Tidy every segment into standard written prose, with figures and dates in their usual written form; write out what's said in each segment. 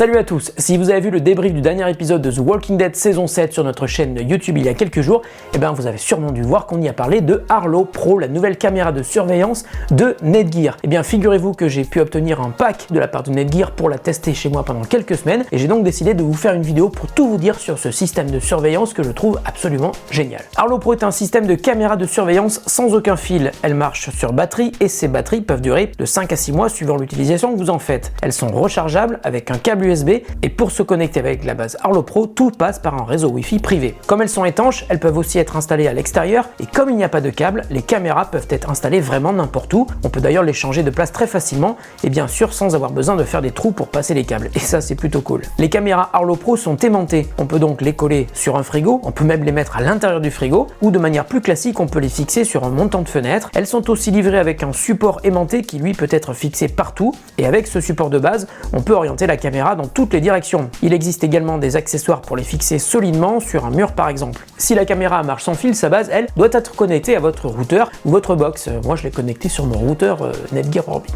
Salut à tous, si vous avez vu le débrief du dernier épisode de The Walking Dead saison 7 sur notre chaîne YouTube il y a quelques jours, vous avez sûrement dû voir qu'on y a parlé de Arlo Pro, la nouvelle caméra de surveillance de Netgear. Figurez-vous que j'ai pu obtenir un pack de la part de Netgear pour la tester chez moi pendant quelques semaines et j'ai donc décidé de vous faire une vidéo pour tout vous dire sur ce système de surveillance que je trouve absolument génial. Arlo Pro est un système de caméra de surveillance sans aucun fil. Elle marche sur batterie et ces batteries peuvent durer de 5 à 6 mois suivant l'utilisation que vous en faites. Elles sont rechargeables avec un câble USB et pour se connecter avec la base Arlo Pro, tout passe par un réseau Wi-Fi privé. Comme elles sont étanches, elles peuvent aussi être installées à l'extérieur et comme il n'y a pas de câble, les caméras peuvent être installées vraiment n'importe où. On peut d'ailleurs les changer de place très facilement et bien sûr sans avoir besoin de faire des trous pour passer les câbles et ça c'est plutôt cool. Les caméras Arlo Pro sont aimantées, on peut donc les coller sur un frigo, on peut même les mettre à l'intérieur du frigo ou de manière plus classique on peut les fixer sur un montant de fenêtre. Elles sont aussi livrées avec un support aimanté qui lui peut être fixé partout et avec ce support de base, on peut orienter la caméra dans toutes les directions. Il existe également des accessoires pour les fixer solidement sur un mur par exemple. Si la caméra marche sans fil, sa base, elle, doit être connectée à votre routeur ou votre box. Moi je l'ai connecté sur mon routeur Netgear Orbi.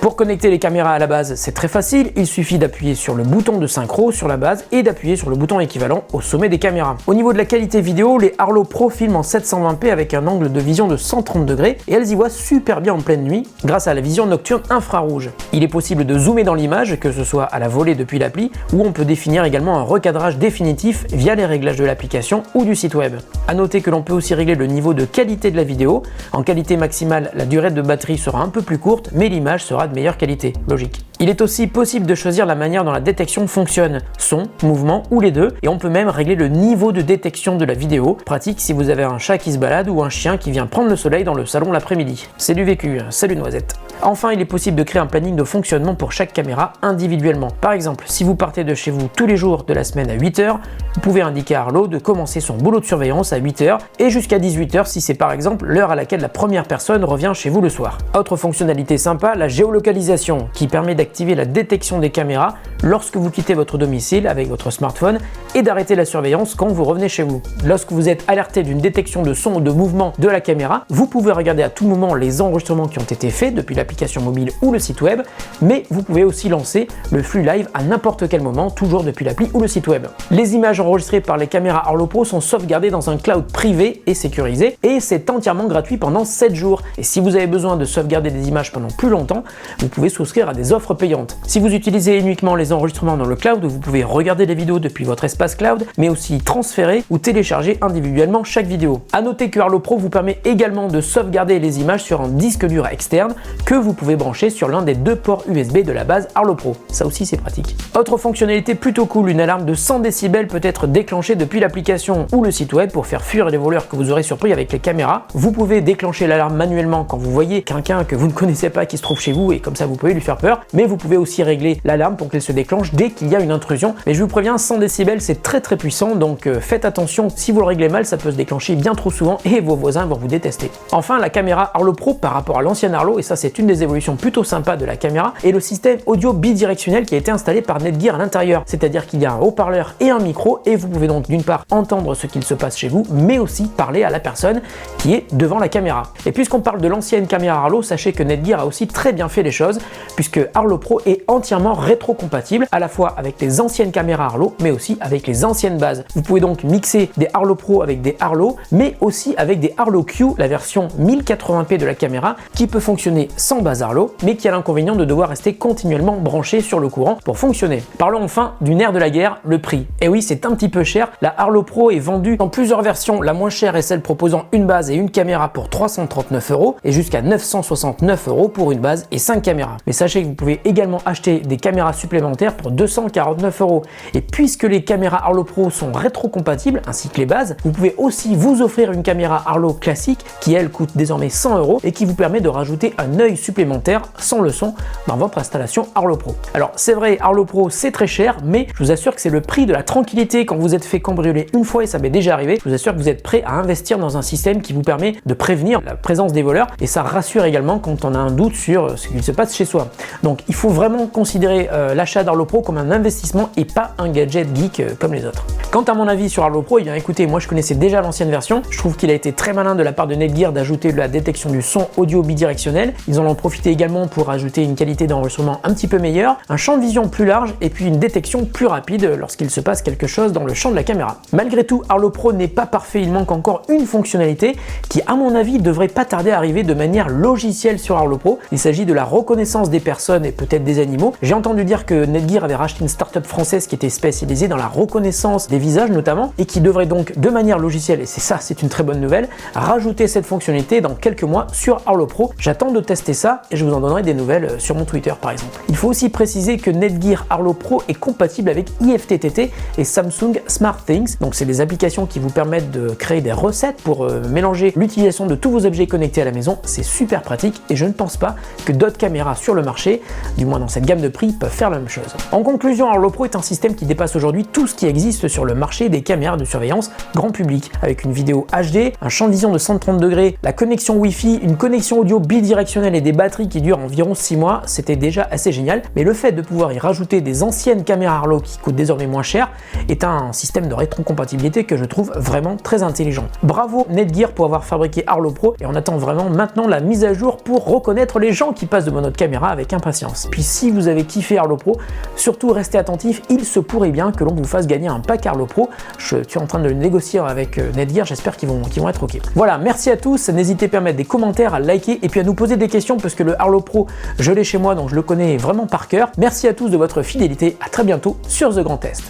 Pour connecter les caméras à la base, c'est très facile, il suffit d'appuyer sur le bouton de synchro sur la base et d'appuyer sur le bouton équivalent au sommet des caméras. Au niveau de la qualité vidéo, les Arlo Pro filment en 720p avec un angle de vision de 130 degrés et elles y voient super bien en pleine nuit grâce à la vision nocturne infrarouge. Il est possible de zoomer dans l'image, que ce soit à la volée depuis l'appli, ou on peut définir également un recadrage définitif via les réglages de l'application ou du site web. A noter que l'on peut aussi régler le niveau de qualité de la vidéo. En qualité maximale, la durée de batterie sera un peu plus courte, mais l'image sera de meilleure qualité, logique. Il est aussi possible de choisir la manière dont la détection fonctionne, son, mouvement ou les deux, et on peut même régler le niveau de détection de la vidéo, pratique si vous avez un chat qui se balade ou un chien qui vient prendre le soleil dans le salon l'après-midi. C'est du vécu, salut Noisette. Enfin, il est possible de créer un planning de fonctionnement pour chaque caméra individuellement. Par exemple, si vous partez de chez vous tous les jours de la semaine à 8h, vous pouvez indiquer à Arlo de commencer son boulot de surveillance à 8h et jusqu'à 18h si c'est par exemple l'heure à laquelle la première personne revient chez vous le soir. Autre fonctionnalité sympa, la géolocalisation qui permet d'activer la détection des caméras lorsque vous quittez votre domicile avec votre smartphone et d'arrêter la surveillance quand vous revenez chez vous. Lorsque vous êtes alerté d'une détection de son ou de mouvement de la caméra, vous pouvez regarder à tout moment les enregistrements qui ont été faits depuis l'application mobile ou le site web, mais vous pouvez aussi lancer le flux live à n'importe quel moment, toujours depuis l'appli ou le site web. Les images enregistrées par les caméras Arlo Pro sont sauvegardées dans un cloud privé et sécurisé et c'est entièrement gratuit pendant 7 jours. Et si vous avez besoin de sauvegarder des images pendant plus longtemps, vous pouvez souscrire à des offres payantes. Si vous utilisez uniquement les enregistrements dans le cloud, vous pouvez regarder les vidéos depuis votre espace cloud, mais aussi transférer ou télécharger individuellement chaque vidéo. A noter que Arlo Pro vous permet également de sauvegarder les images sur un disque dur externe que vous pouvez brancher sur l'un des deux ports USB de la base Arlo Pro. Ça aussi c'est pratique. Autre fonctionnalité plutôt cool, une alarme de 100 décibels peut être déclenchée depuis l'application ou le site web pour faire fuir les voleurs que vous aurez surpris avec les caméras. Vous pouvez déclencher l'alarme manuellement quand vous voyez quelqu'un que vous ne connaissez pas qui se trouve chez vous et comme ça vous pouvez lui faire peur, mais vous pouvez aussi régler l'alarme pour qu'elle se déclenche dès qu'il y a une intrusion. Mais je vous préviens, 100 décibels c'est très puissant, donc faites attention, si vous le réglez mal ça peut se déclencher bien trop souvent et vos voisins vont vous détester. Enfin, la caméra Arlo Pro par rapport à l'ancienne Arlo, et ça c'est une des évolutions plutôt sympa de la caméra, et le système audio bidirectionnel qui a été installé par Netgear à l'intérieur, c'est-à-dire qu'il y a un haut-parleur et un micro et vous pouvez donc d'une part entendre ce qu'il se passe chez vous, mais aussi parler à la personne qui est devant la caméra. Et puisqu'on parle de l'ancienne caméra Arlo, sachez que Netgear a aussi très bien fait les choses puisque Arlo Pro est entièrement rétro-compatible à la fois avec les anciennes caméras Arlo mais aussi avec les anciennes bases. Vous pouvez donc mixer des Arlo Pro avec des Arlo mais aussi avec des Arlo Q, la version 1080p de la caméra qui peut fonctionner sans base Arlo mais qui a l'inconvénient de devoir rester continuellement branché sur le courant pour fonctionner. Parlons enfin du nerf de la guerre, le prix. Et oui, c'est un petit peu cher. La Arlo Pro est vendue dans plusieurs versions. La moins chère est celle proposant une base et une caméra pour 339 € et jusqu'à 969 € pour une base et 5 caméras. Mais sachez que vous pouvez également acheter des caméras supplémentaires pour 249 €. Et puisque les caméras Arlo Pro sont rétro-compatibles ainsi que les bases, vous pouvez aussi vous offrir une caméra Arlo classique qui elle coûte désormais 100 € et qui vous permet de rajouter un œil supplémentaire sans le son dans votre installation Arlo Pro. Alors c'est vrai, Arlo Pro c'est très cher, mais je vous assure que c'est le prix de la tranquillité quand vous êtes fait cambrioler une fois et ça m'est déjà arrivé. Je vous assure que vous êtes prêt à investir dans un système qui vous permet de prévenir la présence des voleurs et ça rassure également quand on a un doute sur ce qu'il se passe chez soi. Donc il faut vraiment considérer l'achat d'Arlo Pro comme un investissement et pas un gadget geek comme les autres. Quant à mon avis sur Arlo Pro, eh bien écoutez, moi je connaissais déjà l'ancienne version, je trouve qu'il a été très malin de la part de Netgear d'ajouter la détection du son audio bidirectionnel. Ils en ont profité également pour ajouter une qualité d'enregistrement un petit peu meilleure, un champ de vision plus large et puis une détection plus rapide lorsqu'il se passe quelque chose dans le champ de la caméra. Malgré tout, Arlo Pro n'est pas parfait, il manque encore une fonctionnalité qui à mon avis devrait pas tarder à arriver de manière logicielle sur Arlo Pro. Il s'agit de la reconnaissance des personnes et peut-être des animaux. J'ai entendu dire que Netgear avait racheté une start-up française qui était spécialisée dans la reconnaissance des visages notamment et qui devrait donc de manière logicielle, et c'est une très bonne nouvelle, rajouter cette fonctionnalité dans quelques mois sur Arlo Pro. J'attends de tester ça et je vous en donnerai des nouvelles sur mon Twitter par exemple. Il faut aussi préciser que Netgear Arlo Pro est compatible avec IFTTT et Samsung SmartThings, donc c'est des applications qui vous permettent de créer des recettes pour mélanger l'utilisation de tous vos objets connectés à la maison. C'est super pratique et je ne pense pas que d'autres caméras sur le marché, du moins dans cette gamme de prix, peuvent faire la même chose. En conclusion, Arlo Pro est un système qui dépasse aujourd'hui tout ce qui existe sur le marché des caméras de surveillance grand public, avec une vidéo HD, un champ de vision de 130 degrés, la connexion Wi-Fi, une connexion audio bidirectionnelle et des batteries qui durent environ 6 mois, c'était déjà assez génial, mais le fait de pouvoir y rajouter des anciennes caméras Arlo qui coûtent désormais moins cher est un système de rétrocompatibilité que je trouve vraiment très intelligent. Bravo Netgear pour avoir fabriqué Arlo Pro et on attend vraiment maintenant la mise à jour pour reconnaître les gens qui passent devant notre caméra avec impatience. Puis si vous avez kiffé Arlo Pro, surtout restez attentifs, il se pourrait bien que l'on vous fasse gagner un pack Arlo Pro. Je suis en train de le négocier avec Netgear, j'espère qu'ils vont être ok. Voilà, merci à tous, n'hésitez pas à mettre des commentaires, à liker et puis à nous poser des questions parce que le Arlo Pro, je l'ai chez moi donc je le connais vraiment par cœur. Merci à tous de votre fidélité, à très bientôt sur The Grand Test.